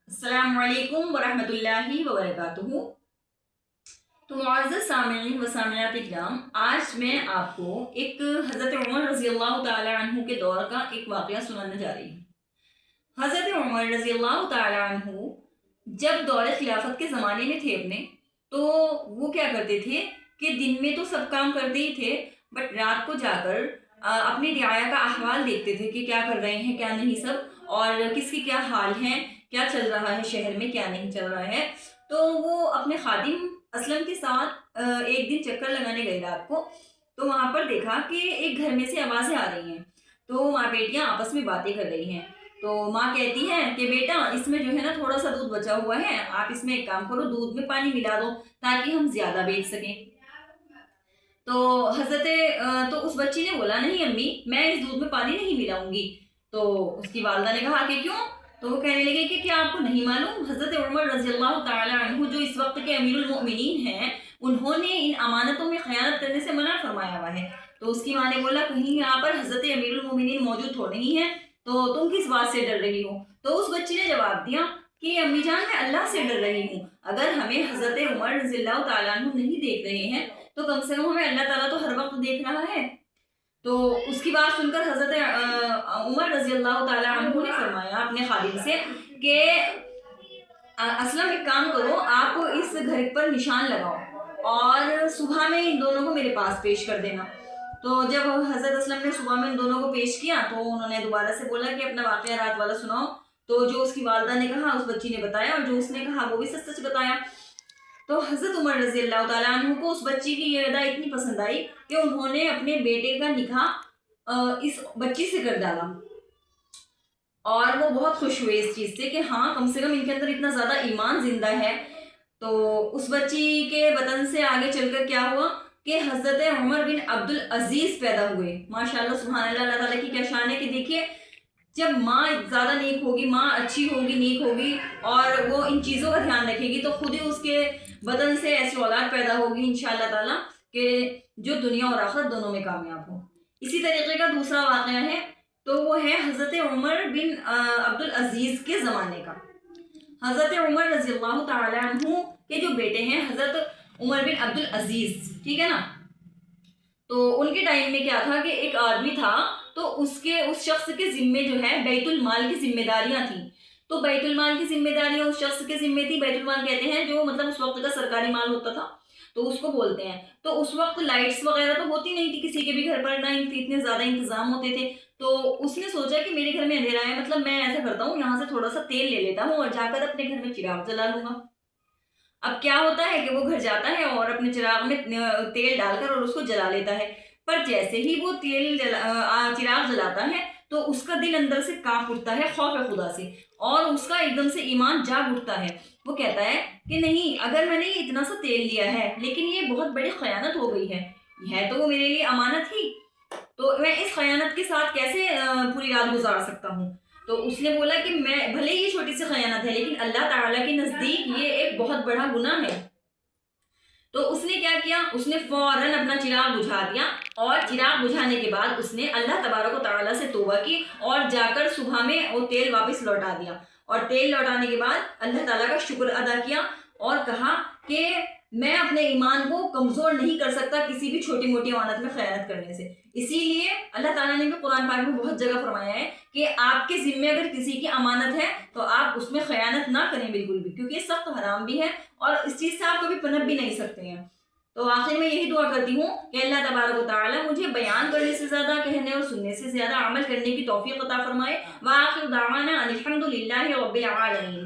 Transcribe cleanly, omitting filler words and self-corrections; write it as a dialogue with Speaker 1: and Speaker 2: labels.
Speaker 1: السلام علیکم ورحمۃ اللہ وبرکاتہ۔ تو معزز سامعین و سامعات اکرام، آج میں آپ کو ایک حضرت عمر رضی اللہ تعالی عنہ کے دور کا ایک واقعہ سنانے جا رہی ہوں۔ حضرت عمر رضی اللہ تعالی عنہ جب دور خلافت کے زمانے میں تھے اپنے، تو وہ کیا کرتے تھے کہ دن میں تو سب کام کرتے ہی تھے، بٹ رات کو جا کر اپنی رعایا کا احوال دیکھتے تھے کہ کیا کر رہے ہیں کیا نہیں سب، اور کس کی کیا حال ہے، کیا چل رہا ہے شہر میں، کیا نہیں چل رہا ہے۔ تو وہ اپنے خادم اسلم کے ساتھ ایک دن چکر لگانے گئے رات کو، تو وہاں پر دیکھا کہ ایک گھر میں سے آوازیں آ رہی ہیں، تو ماں بیٹیاں آپس میں باتیں کر رہی ہیں۔ تو ماں کہتی ہے کہ بیٹا اس میں جو ہے نا تھوڑا سا دودھ بچا ہوا ہے، آپ اس میں ایک کام کرو، دودھ میں پانی ملا دو تاکہ ہم زیادہ بیچ سکیں۔ تو تو اس بچی نے بولا نہیں امی، میں اس دودھ میں پانی نہیں ملاؤں گی۔ تو اس کی والدہ نے کہا کہ کیوں؟ تو وہ کہنے لگے کہ کیا آپ کو نہیں معلوم حضرت عمر رضی اللہ تعالی عنہ جو اس وقت کے امیر المؤمنین ہیں، انہوں نے ان امانتوں میں خیانت کرنے سے منع فرمایا ہوا ہے۔ تو اس کی ماں نے بولا کہیں یہاں پر حضرت امیر المؤمنین موجود تو نہیں ہے، تو تم کس بات سے ڈر رہی ہو؟ تو اس بچی نے جواب دیا کہ امی جان میں اللہ سے ڈر رہی ہوں، اگر ہمیں حضرت عمر رضی اللہ تعالیٰ عنہ نہیں دیکھ رہے ہیں تو کم سے کم ہمیں اللہ تعالیٰ تو ہر وقت دیکھ رہا ہے۔ تو اس کی بات سن کر حضرت عمر رضی اللہ تعالیٰ عنہ نے فرمایا اپنے خادم سے کہ اسلم ایک کام کرو، آپ اس گھر پر نشان لگاؤ اور صبح میں ان دونوں کو میرے پاس پیش کر دینا۔ تو جب حضرت اسلم نے صبح میں ان دونوں کو پیش کیا تو انہوں نے دوبارہ سے بولا کہ اپنا واقعہ رات والا سناؤ۔ تو جو اس کی والدہ نے کہا اس بچی نے بتایا، اور جو اس نے کہا وہ بھی سچ سچ بتایا۔ تو حضرت عمر رضی اللہ تعالیٰ عنہ کو اس بچی کی یہ ادا اتنی پسند آئی کہ انہوں نے اپنے بیٹے کا نکاح اس بچی سے کر ڈالا، اور وہ بہت خوش ہوئے اس چیز سے کہ ہاں کم سے کم ان کے اندر اتنا زیادہ ایمان زندہ ہے۔ تو اس بچی کے بدن سے آگے چل کر کیا ہوا کہ حضرت عمر بن عبد العزیز پیدا ہوئے۔ ماشاءاللہ سبحان اللہ، اللہ تعالیٰ کی کیا شان ہے کہ دیکھیے جب ماں زیادہ نیک ہوگی، ماں اچھی ہوگی، نیک ہوگی، اور وہ ان چیزوں کا دھیان رکھے گی، تو خود ہی اس کے بدن سے ایسی اولاد پیدا ہوگی انشاءاللہ تعالیٰ کہ جو دنیا اور آخرت دونوں میں کامیاب ہو۔ اسی طریقے کا دوسرا واقعہ ہے، تو وہ ہے حضرت عمر بن عبد العزیز کے زمانے کا۔ حضرت عمر رضی اللہ تعالی عنہ کے جو بیٹے ہیں حضرت عمر بن عبد العزیز، ٹھیک ہے نا، تو ان کے ٹائم میں کیا تھا کہ ایک آدمی تھا، تو اس شخص کے ذمے جو ہے بیت المال کی ذمہ داریاں تھیں۔ تو بیت المال کی ذمہ داریاں اس شخص کے ذمے تھی۔ بیت المال کہتے ہیں جو مطلب اس وقت کا سرکاری مال ہوتا تھا، تو اس کو بولتے ہیں۔ تو اس وقت لائٹس وغیرہ تو ہوتی نہیں تھی کسی کے بھی گھر پر، نہ اتنے زیادہ انتظام ہوتے تھے۔ تو اس نے سوچا کہ میرے گھر میں اندھیرا ہے، مطلب میں ایسا کرتا ہوں یہاں سے تھوڑا سا تیل لے لیتا ہوں اور جا کر اپنے گھر میں چراغ جلا لوں گا۔ اب کیا ہوتا ہے کہ وہ گھر جاتا ہے اور اپنے چراغ میں تیل ڈال کر اور اس کو جلا لیتا ہے، پر جیسے ہی وہ چراغ جلاتا ہے تو اس کا دل اندر سے کانپ اٹھتا ہے خوف خدا سے، اور اس کا ایک دم سے ایمان جاگ اٹھتا ہے۔ وہ کہتا ہے کہ نہیں، اگر میں نے یہ اتنا سا تیل لیا ہے لیکن یہ بہت بڑی خیانت ہو گئی ہے تو وہ میرے لیے امانت ہی، تو میں اس خیانت کے ساتھ کیسے پوری رات گزار سکتا ہوں؟ تو اس نے بولا کہ میں بھلے یہ چھوٹی سی خیانت ہے لیکن اللہ تعالیٰ کے نزدیک یہ ایک بہت بڑا گناہ ہے۔ تو اس نے کیا کیا، اس نے فوراً اپنا چراغ بجھا دیا، اور چراغ بجھانے کے بعد اس نے اللہ تبارک و تعالیٰ سے توبہ کی اور جا کر صبح میں وہ تیل واپس لوٹا دیا، اور تیل لوٹانے کے بعد اللہ تعالیٰ کا شکر ادا کیا اور کہا کہ میں اپنے ایمان کو کمزور نہیں کر سکتا کسی بھی چھوٹی موٹی امانت میں خیانت کرنے سے۔ اسی لیے اللہ تعالیٰ نے بھی قرآن پاک میں بہت جگہ فرمایا ہے کہ آپ کے ذمے اگر کسی کی امانت ہے تو آپ اس میں خیانت نہ کریں بالکل بھی، کیونکہ یہ سخت حرام بھی ہے اور اس چیز سے آپ کبھی پنپ بھی نہیں سکتے ہیں۔ تو آخر میں یہی دعا کرتی ہوں کہ اللہ تبارک و تعالیٰ مجھے بیان کرنے سے زیادہ، کہنے اور سننے سے زیادہ عمل کرنے کی توفیق عطا فرمائے۔ وآخر دعوانا ان الحمد للہ رب العالمین۔